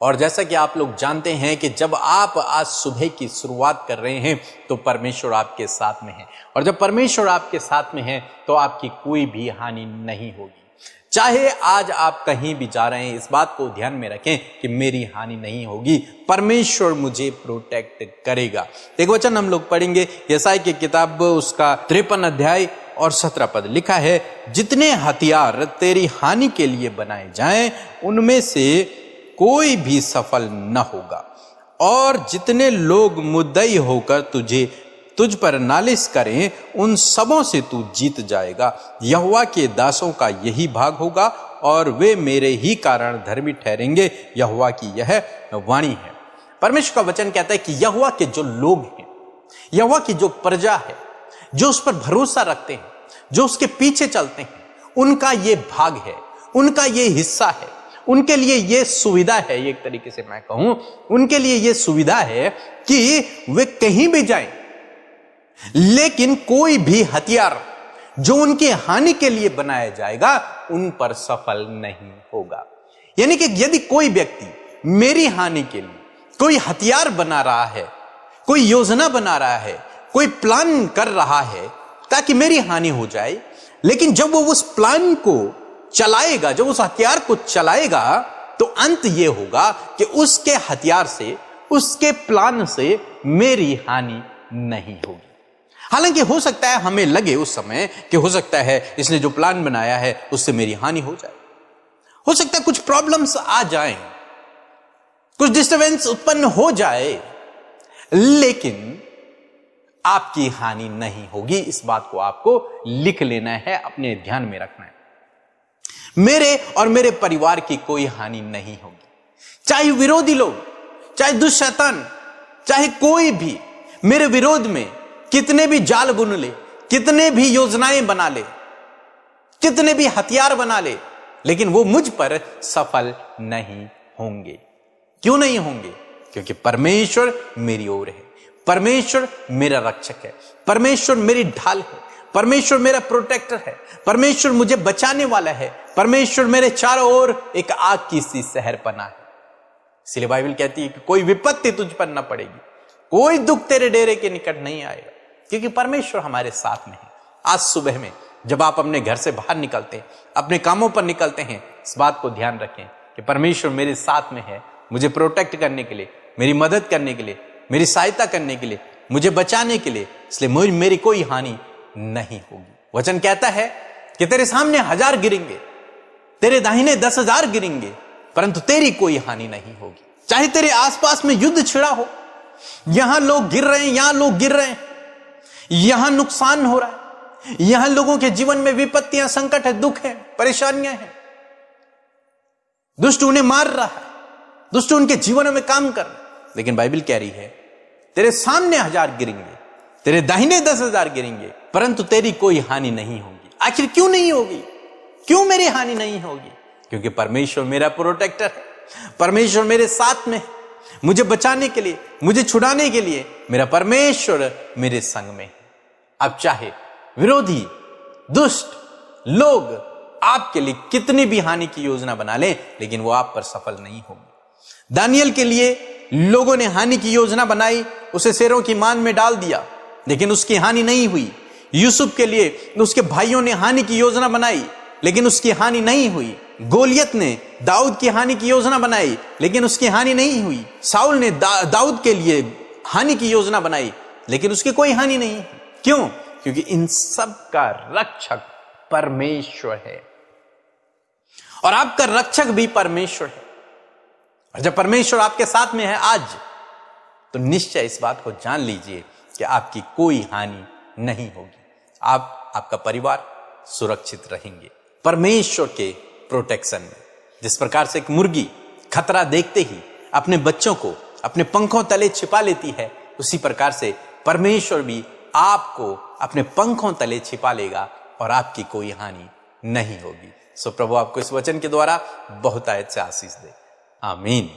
और जैसा कि आप लोग जानते हैं कि जब आप आज सुबह की शुरुआत कर रहे हैं तो परमेश्वर आपके साथ में है, और जब परमेश्वर आपके साथ में है तो आपकी कोई भी हानि नहीं होगी। चाहे आज आप कहीं भी जा रहे हैं, इस बात को ध्यान में रखें कि मेरी हानि नहीं होगी, परमेश्वर मुझे प्रोटेक्ट करेगा। एक वचन हम लोग पढ़ेंगे यशायाह की किताब उसका 53 अध्याय और 17 पद। लिखा है, जितने हथियार तेरी हानि के लिए बनाए जाएं उनमें से कोई भी सफल न होगा, और जितने लोग मुद्दई होकर तुझ पर नालिश करें उन सबों से तू जीत जाएगा। यहोवा के दासों का यही भाग होगा और वे मेरे ही कारण धर्मी ठहरेंगे, यहोवा की यह वाणी है। परमेश्वर का वचन कहता है कि यहोवा के जो लोग हैं, यहोवा की जो प्रजा है, जो उस पर भरोसा रखते हैं, जो उसके पीछे चलते हैं, उनका ये भाग है, उनका ये हिस्सा है, उनके लिए ये सुविधा है। एक तरीके से मैं कहूं, उनके लिए ये सुविधा है कि वे कहीं भी जाएं, लेकिन कोई भी हथियार जो उनकी हानि के लिए बनाया जाएगा उन पर सफल नहीं होगा। यानी कि यदि कोई व्यक्ति मेरी हानि के लिए कोई हथियार बना रहा है, कोई योजना बना रहा है, कोई प्लान कर रहा है ताकि मेरी हानि हो जाए, लेकिन जब वो उस प्लान को चलाएगा, जब उस हथियार को चलाएगा, तो अंत ये होगा कि उसके हथियार से, उसके प्लान से मेरी हानि नहीं होगी। हालांकि हो सकता है हमें लगे उस समय कि हो सकता है इसने जो प्लान बनाया है उससे मेरी हानि हो जाए, हो सकता है कुछ प्रॉब्लम्स आ जाएं, कुछ डिस्टर्बेंस उत्पन्न हो जाए, लेकिन आपकी हानि नहीं होगी। इस बात को आपको लिख लेना है, अपने ध्यान में रखना है। मेरे और मेरे परिवार की कोई हानि नहीं होगी। चाहे विरोधी लोग, चाहे दुष्ट शैतान, चाहे कोई भी मेरे विरोध में कितने भी जाल बुन ले, कितने भी योजनाएं बना ले, कितने भी हथियार बना ले, लेकिन वो मुझ पर सफल नहीं होंगे। क्यों नहीं होंगे? क्योंकि परमेश्वर मेरी ओर है, परमेश्वर मेरा रक्षक है, परमेश्वर मेरी ढाल है, परमेश्वर मेरा प्रोटेक्टर है, परमेश्वर मुझे बचाने वाला है, परमेश्वर मेरे चारों ओर एक आग की सी शहर बना है। इसलिए बाइबल कहती है कि कोई विपत्ति तुझ पर न पड़ेगी, कोई दुख तेरे डेरे के निकट नहीं आएगा, क्योंकि परमेश्वर हमारे साथ में है। आज सुबह में जब आप अपने घर से बाहर निकलते हैं, अपने कामों पर निकलते हैं, इस बात को ध्यान रखें कि परमेश्वर मेरे साथ में है, मुझे प्रोटेक्ट करने के लिए, मेरी मदद करने के लिए, मेरी सहायता करने के लिए, मुझे बचाने के लिए, इसलिए मेरी कोई हानि नहीं होगी। वचन कहता है कि तेरे सामने 1000 गिरेंगे, तेरे दाहिने 10,000 गिरेंगे, परंतु तेरी कोई हानि नहीं होगी। चाहे तेरे आसपास में युद्ध छिड़ा हो, यहां लोग गिर रहे हैं, यहां लोग गिर रहे हैं, यहां नुकसान हो रहा है, यहां लोगों के जीवन में विपत्तियां, संकट है, दुख है, परेशानियां हैं, दुष्ट उन्हें मार रहा है, दुष्ट उनके जीवन में काम कर रहा है, लेकिन बाइबल कह रही है तेरे सामने 1000 गिरेंगे, तेरे दाहिने 10,000 गिरेंगे, परंतु तेरी कोई हानि नहीं होगी। आखिर क्यों नहीं होगी? क्यों मेरी हानि नहीं होगी? क्योंकि परमेश्वर मेरा प्रोटेक्टर है, परमेश्वर मेरे साथ में है, मुझे बचाने के लिए, मुझे छुड़ाने के लिए मेरा परमेश्वर मेरे संग में है। अब चाहे विरोधी, दुष्ट लोग आपके लिए कितनी भी हानि की योजना बना लें, लेकिन वो आप पर सफल नहीं होंगे। दानियल के लिए लोगों ने हानि की योजना बनाई, उसे शेरों की मान में डाल दिया, लेकिन उसकी हानि नहीं हुई। यूसुफ के लिए उसके भाइयों ने हानि की योजना बनाई, लेकिन उसकी हानि नहीं हुई। गोलियत ने दाऊद की हानि की योजना बनाई, लेकिन उसकी हानि नहीं हुई। साउल ने दाऊद के लिए हानि की योजना बनाई, लेकिन उसकी कोई हानि नहीं है। क्यों? क्योंकि इन सब का रक्षक परमेश्वर है, और आपका रक्षक भी परमेश्वर है। और जब परमेश्वर आपके साथ में है आज, तो निश्चय इस बात को जान लीजिए कि आपकी कोई हानि नहीं होगी। आप, आपका परिवार सुरक्षित रहेंगे परमेश्वर के प्रोटेक्शन में। जिस प्रकार से एक मुर्गी खतरा देखते ही अपने बच्चों को अपने पंखों तले छिपा लेती है, उसी प्रकार से परमेश्वर भी आपको अपने पंखों तले छिपा लेगा और आपकी कोई हानि नहीं होगी। सो प्रभु आपको इस वचन के द्वारा बहुत आयत से आशीष दे। आमीन।